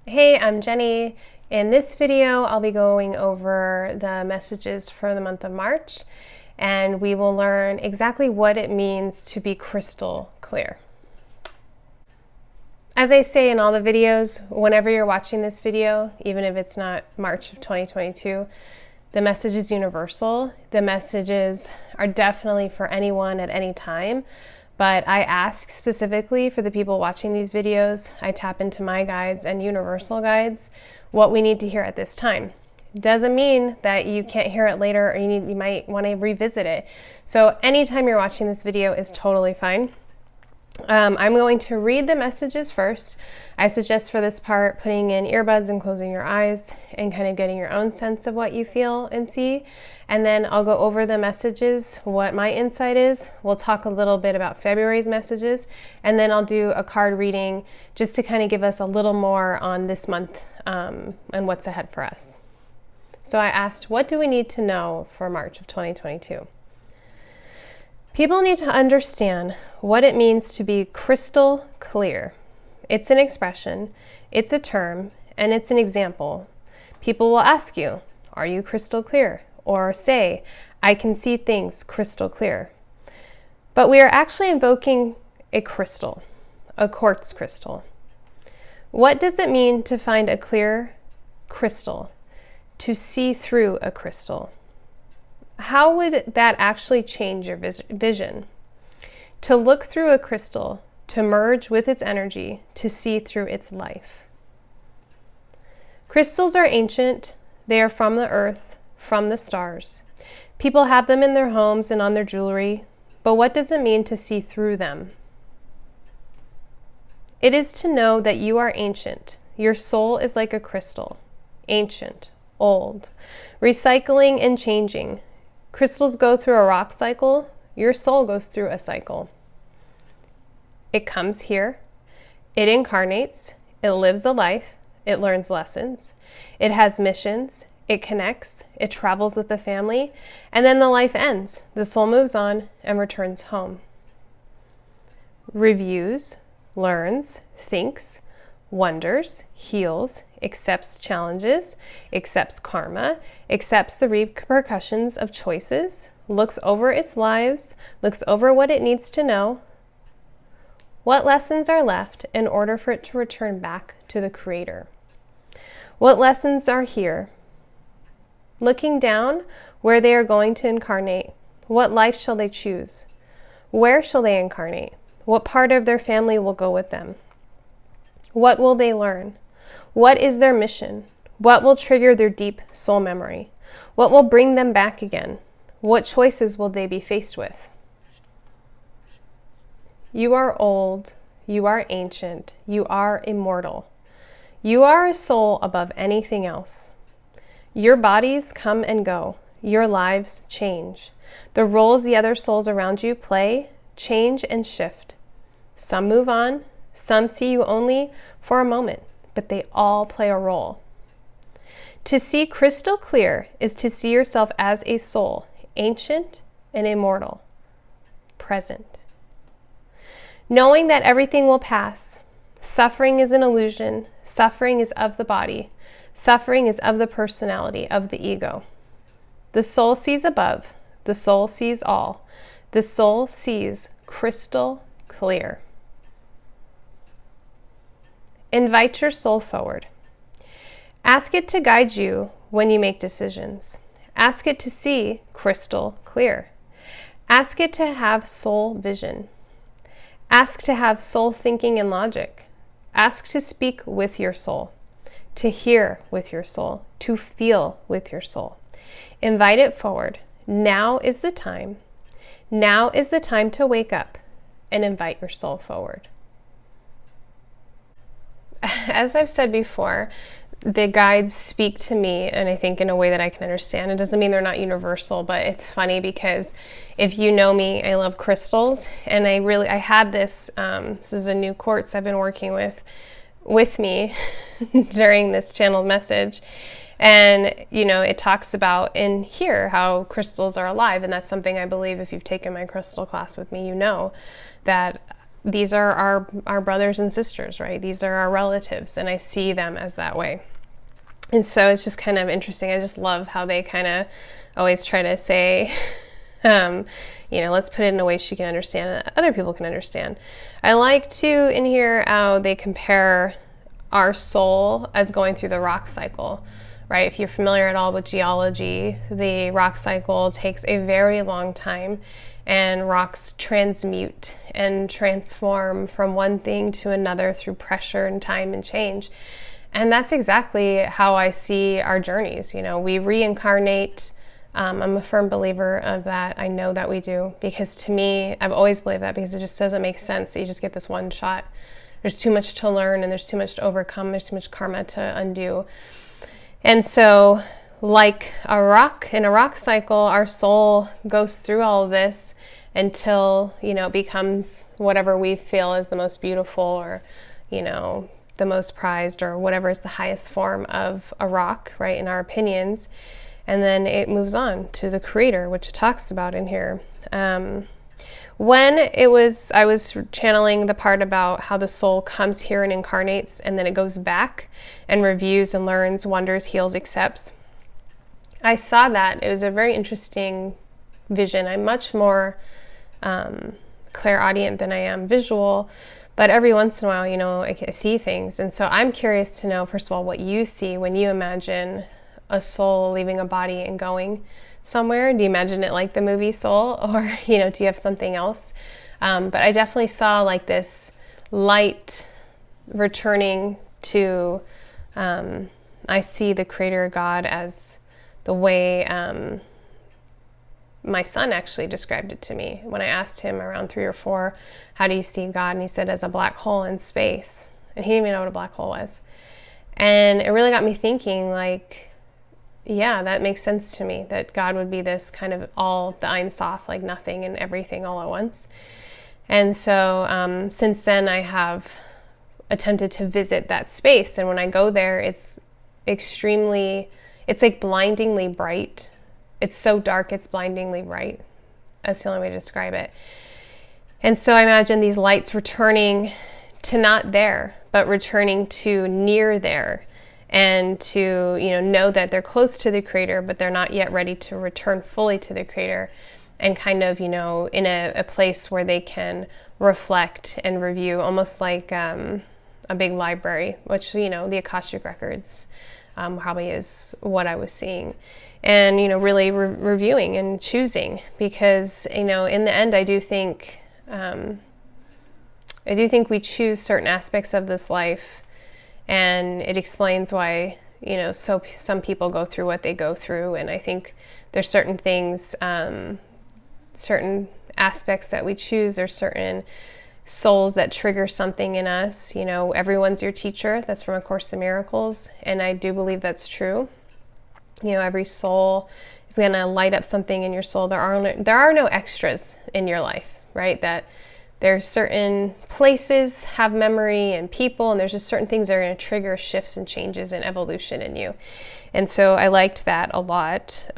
Hey, I'm Jenny. In this video, I'll be going over the messages for the month of March, and we will learn exactly what it means to be crystal clear. As I say in all the videos, whenever you're watching this video, even if it's not March of 2022, the message is universal. The messages are definitely for anyone at any time. But I ask specifically for the people watching these videos, I tap into my guides and universal guides, what we need to hear at this time. Doesn't mean that you can't hear it later or you might want to revisit it. So anytime you're watching this video is totally fine. I'm going to read the messages first. I suggest for this part putting in earbuds and closing your eyes and kind of getting your own sense of what you feel and see. And then I'll go over the messages, what my insight is. We'll talk a little bit about February's messages, and then I'll do a card reading just to kind of give us a little more on this month and what's ahead for us. So I asked, what do we need to know for March of 2022? People need to understand what it means to be crystal clear. It's an expression, it's a term, and it's an example. People will ask you, are you crystal clear? Or say, I can see things crystal clear. But we are actually invoking a crystal, a quartz crystal. What does it mean to find a clear crystal, to see through a crystal? How would that actually change your vision? To look through a crystal, to merge with its energy, to see through its life. Crystals are ancient. They are from the earth, from the stars. People have them in their homes and on their jewelry, but what does it mean to see through them? It is to know that you are ancient. Your soul is like a crystal, ancient, old, recycling and changing. Crystals go through a rock cycle. Your soul goes through a cycle. It comes here. It incarnates. It lives a life. It learns lessons. It has missions. It connects. It travels with the family. And then the life ends. The soul moves on and returns home. Reviews, learns, thinks, wonders, heals, accepts challenges, accepts karma, accepts the repercussions of choices, looks over its lives, looks over what it needs to know, what lessons are left in order for it to return back to the Creator. What lessons are here? Looking down where they are going to incarnate, what life shall they choose? Where shall they incarnate? What part of their family will go with them? What will they learn? What is their mission? What will trigger their deep soul memory? What will bring them back again? What choices will they be faced with? You are old. You are ancient. You are immortal. You are a soul above anything else. Your bodies come and go. Your lives change. The roles the other souls around you play change and shift. Some move on. Some see you only for a moment, but they all play a role. To see crystal clear is to see yourself as a soul, ancient and immortal, present. Knowing that everything will pass. Suffering is an illusion. Suffering is of the body. Suffering is of the personality, of the ego. The soul sees above. The soul sees all. The soul sees crystal clear. Invite your soul forward. Ask it to guide you when you make decisions. Ask it to see crystal clear. Ask it to have soul vision. Ask to have soul thinking and logic. Ask to speak with your soul, to hear with your soul, to feel with your soul. Invite it forward. Now is the time. Now is the time to wake up and invite your soul forward. As I've said before, the guides speak to me, and I think in a way that I can understand. It doesn't mean they're not universal, but it's funny because if you know me, I love crystals, and I had this, this is a new quartz I've been working with me during this channeled message. And, you know, it talks about in here how crystals are alive, and that's something I believe if you've taken my crystal class with me, you know that these are our brothers and sisters, right? These are our relatives, and I see them as that way. And so it's just kind of interesting. I just love how they kind of always try to say, let's put it in a way she can understand, that other people can understand. I like to, in here, how they compare our soul as going through the rock cycle, right? If you're familiar at all with geology, the rock cycle takes a very long time, and rocks transmute and transform from one thing to another through pressure and time and change. And that's exactly how I see our journeys. We reincarnate. I'm a firm believer of that. I know that we do, because to me, I've always believed that, because it just doesn't make sense that you just get this one shot. There's too much to learn, and there's too much to overcome. There's too much karma to undo. And so, like a rock, in a rock cycle, our soul goes through all of this until, it becomes whatever we feel is the most beautiful, or, the most prized, or whatever is the highest form of a rock, right, in our opinions. And then it moves on to the Creator, which it talks about in here. When I was channeling the part about how the soul comes here and incarnates, and then it goes back and reviews and learns, wonders, heals, accepts. I saw that. It was a very interesting vision. I'm much more clairaudient than I am visual, but every once in a while, I see things. And so I'm curious to know, first of all, what you see when you imagine a soul leaving a body and going somewhere. Do you imagine it like the movie Soul, or, do you have something else? But I definitely saw like this light returning to, I see the Creator God as the way my son actually described it to me when I asked him around 3 or 4, how do you see God? And he said, as a black hole in space. And he didn't even know what a black hole was. And it really got me thinking, like, yeah, that makes sense to me, that God would be this kind of all the Ein Sof, like nothing and everything all at once. And so since then I have attempted to visit that space. And when I go there, it's like blindingly bright. It's so dark, it's blindingly bright. That's the only way to describe it. And so I imagine these lights returning to not there, but returning to near there, and to, know that they're close to the Creator, but they're not yet ready to return fully to the Creator, and kind of, in a place where they can reflect and review, almost like a big library, which, the Akashic Records probably is what I was seeing. And, really reviewing and choosing, because, in the end, I do think we choose certain aspects of this life, and it explains why, so some people go through what they go through. And I think there's certain things, certain aspects that we choose, or certain souls that trigger something in us. Everyone's your teacher. That's from A Course in Miracles. And I do believe that's true. Every soul is going to light up something in your soul. There are no extras in your life, right? That there's certain places have memory, and people, and there's just certain things that are going to trigger shifts and changes and evolution in you. And so I liked that a lot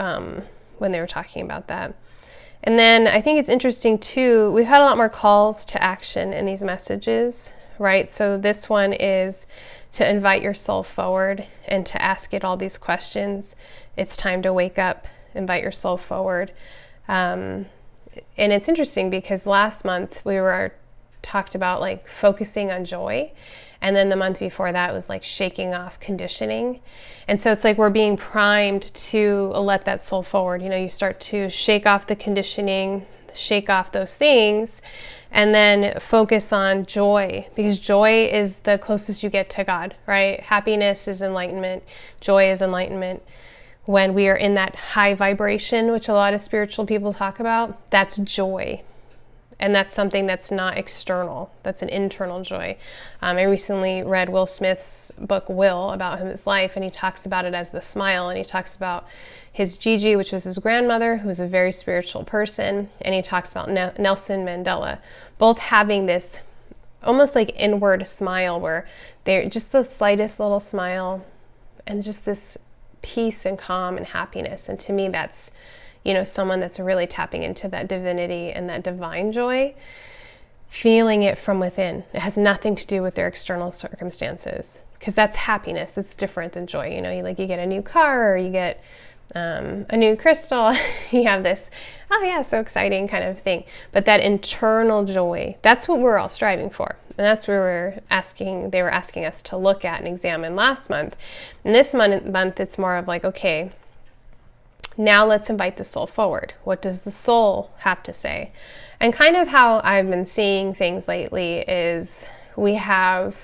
when they were talking about that. And then I think it's interesting too, we've had a lot more calls to action in these messages, right? So this one is to invite your soul forward and to ask it all these questions. It's time to wake up, invite your soul forward. And it's interesting because last month we talked about like focusing on joy. And then the month before that was like shaking off conditioning. And so it's like we're being primed to let that soul forward. You start to shake off the conditioning, shake off those things, and then focus on joy, because joy is the closest you get to God, right? Happiness is enlightenment. Joy is enlightenment. When we are in that high vibration, which a lot of spiritual people talk about, that's joy. And that's something that's not external. That's an internal joy. I recently read Will Smith's book, Will, about his life, and he talks about it as the smile. And he talks about his Gigi, which was his grandmother, who was a very spiritual person. And he talks about Nelson Mandela, both having this almost like inward smile, where they're just the slightest little smile and just this peace and calm and happiness. And to me, that's someone that's really tapping into that divinity and that divine joy. feeling it from within. It has nothing to do with their external circumstances, because that's happiness. It's different than joy. You know, you get a new car, or you get a new crystal. You have this, oh yeah, so exciting kind of thing. But that internal joy, that's what we're all striving for. And that's where they were asking us to look at and examine last month. And this month, it's more of like, okay, now let's invite the soul forward. What does the soul have to say? And kind of how I've been seeing things lately is we have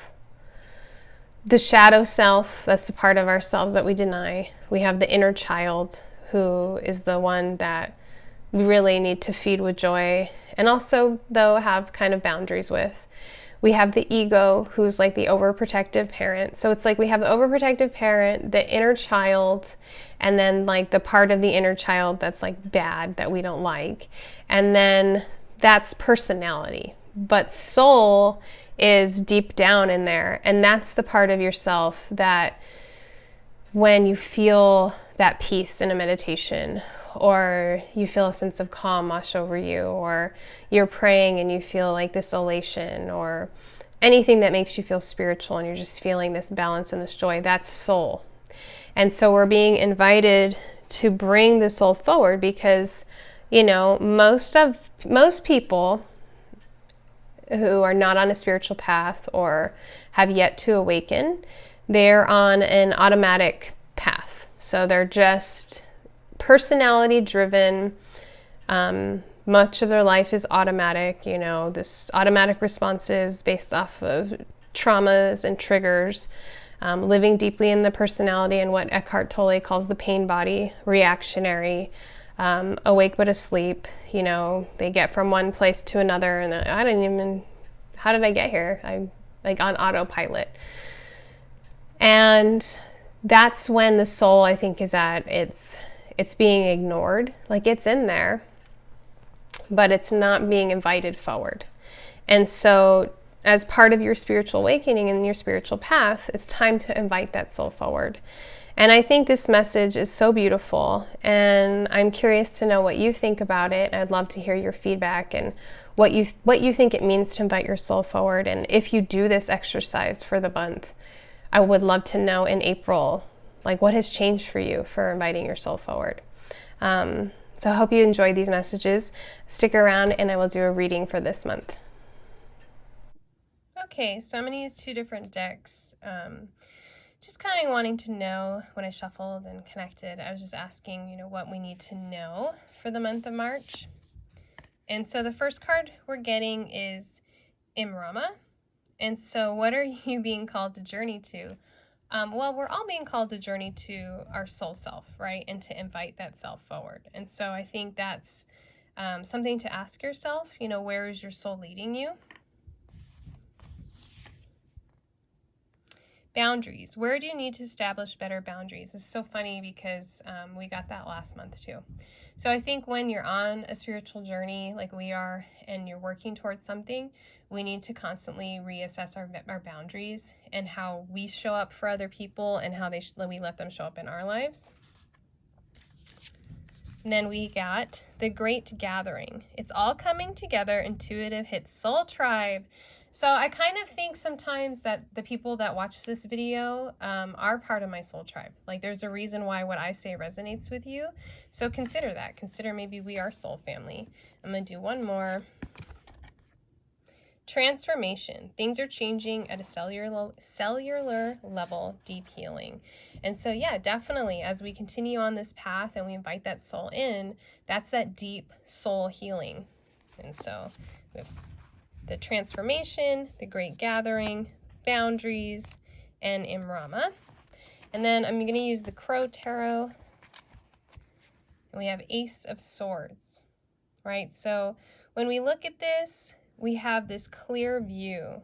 the shadow self, that's the part of ourselves that we deny. We have the inner child, who is the one that we really need to feed with joy, and also, though, have kind of boundaries with. We have the ego, who's like the overprotective parent. So it's like we have the overprotective parent, the inner child, and then like the part of the inner child that's like bad, that we don't like. And then that's personality. But soul is deep down in there. And that's the part of yourself that when you feel that peace in a meditation, or you feel a sense of calm wash over you, or you're praying and you feel like this elation, or anything that makes you feel spiritual and you're just feeling this balance and this joy, that's soul. And so we're being invited to bring the soul forward because, you know, most people who are not on a spiritual path or have yet to awaken, they're on an automatic path. So they're just personality driven. Much of their life is automatic, you know, this automatic responses based off of traumas and triggers, living deeply in the personality and what Eckhart Tolle calls the pain body, reactionary, awake but asleep. You know, they get from one place to another and how did I get here? I'm like on autopilot. And that's when the soul, I think, is at it's being ignored. Like, it's in there, but it's not being invited forward. And so as part of your spiritual awakening and your spiritual path, it's time to invite that soul forward. And I think this message is so beautiful, and I'm curious to know what you think about it. I'd love to hear your feedback and what you think it means to invite your soul forward. And if you do this exercise for the month, I would love to know in April, like, what has changed for you for inviting your soul forward. So I hope you enjoyed these messages. Stick around and I will do a reading for this month. Okay, so I'm going to use two different decks. Just kind of wanting to know, when I shuffled and connected, I was just asking, you know, what we need to know for the month of March. And so the first card we're getting is Imrama. And so what are you being called to journey to? Well, we're all being called to journey to our soul self, right? And to invite that self forward. And so I think that's something to ask yourself, you know, where is your soul leading you? Boundaries. Where do you need to establish better boundaries? It's so funny because we got that last month too. So I think when you're on a spiritual journey like we are and you're working towards something, we need to constantly reassess our boundaries and how we show up for other people and how we let them show up in our lives. And then we got the Great Gathering. It's all coming together. Intuitive hits Soul Tribe. So I kind of think sometimes that the people that watch this video are part of my soul tribe. Like, there's a reason why what I say resonates with you. So consider that. Consider maybe we are soul family. I'm going to do one more. Transformation. Things are changing at a cellular level, deep healing. And so, yeah, definitely, as we continue on this path and we invite that soul in, that's that deep soul healing. And so we have the transformation, the Great Gathering, boundaries, and Imrama. And then I'm going to use the Crow Tarot. And we have Ace of Swords, right? So when we look at this, we have this clear view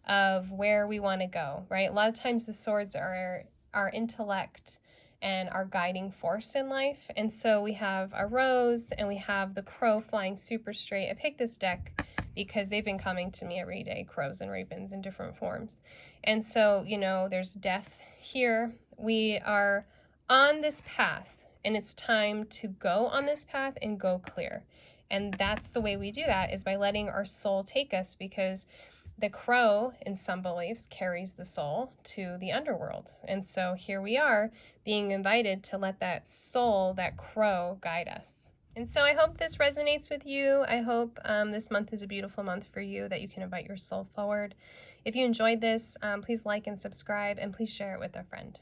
of where we want to go, right? A lot of times the swords are our intellect and our guiding force in life. And so we have a rose and we have the crow flying super straight. I picked this deck because they've been coming to me every day, crows and ravens in different forms. And so, you know, there's death here. We are on this path and it's time to go on this path and go clear. And that's the way we do that, is by letting our soul take us, because the crow, in some beliefs, carries the soul to the underworld. And so here we are being invited to let that soul, that crow, guide us. And so I hope this resonates with you. I hope this month is a beautiful month for you, that you can invite your soul forward. If you enjoyed this, please like and subscribe, and please share it with a friend.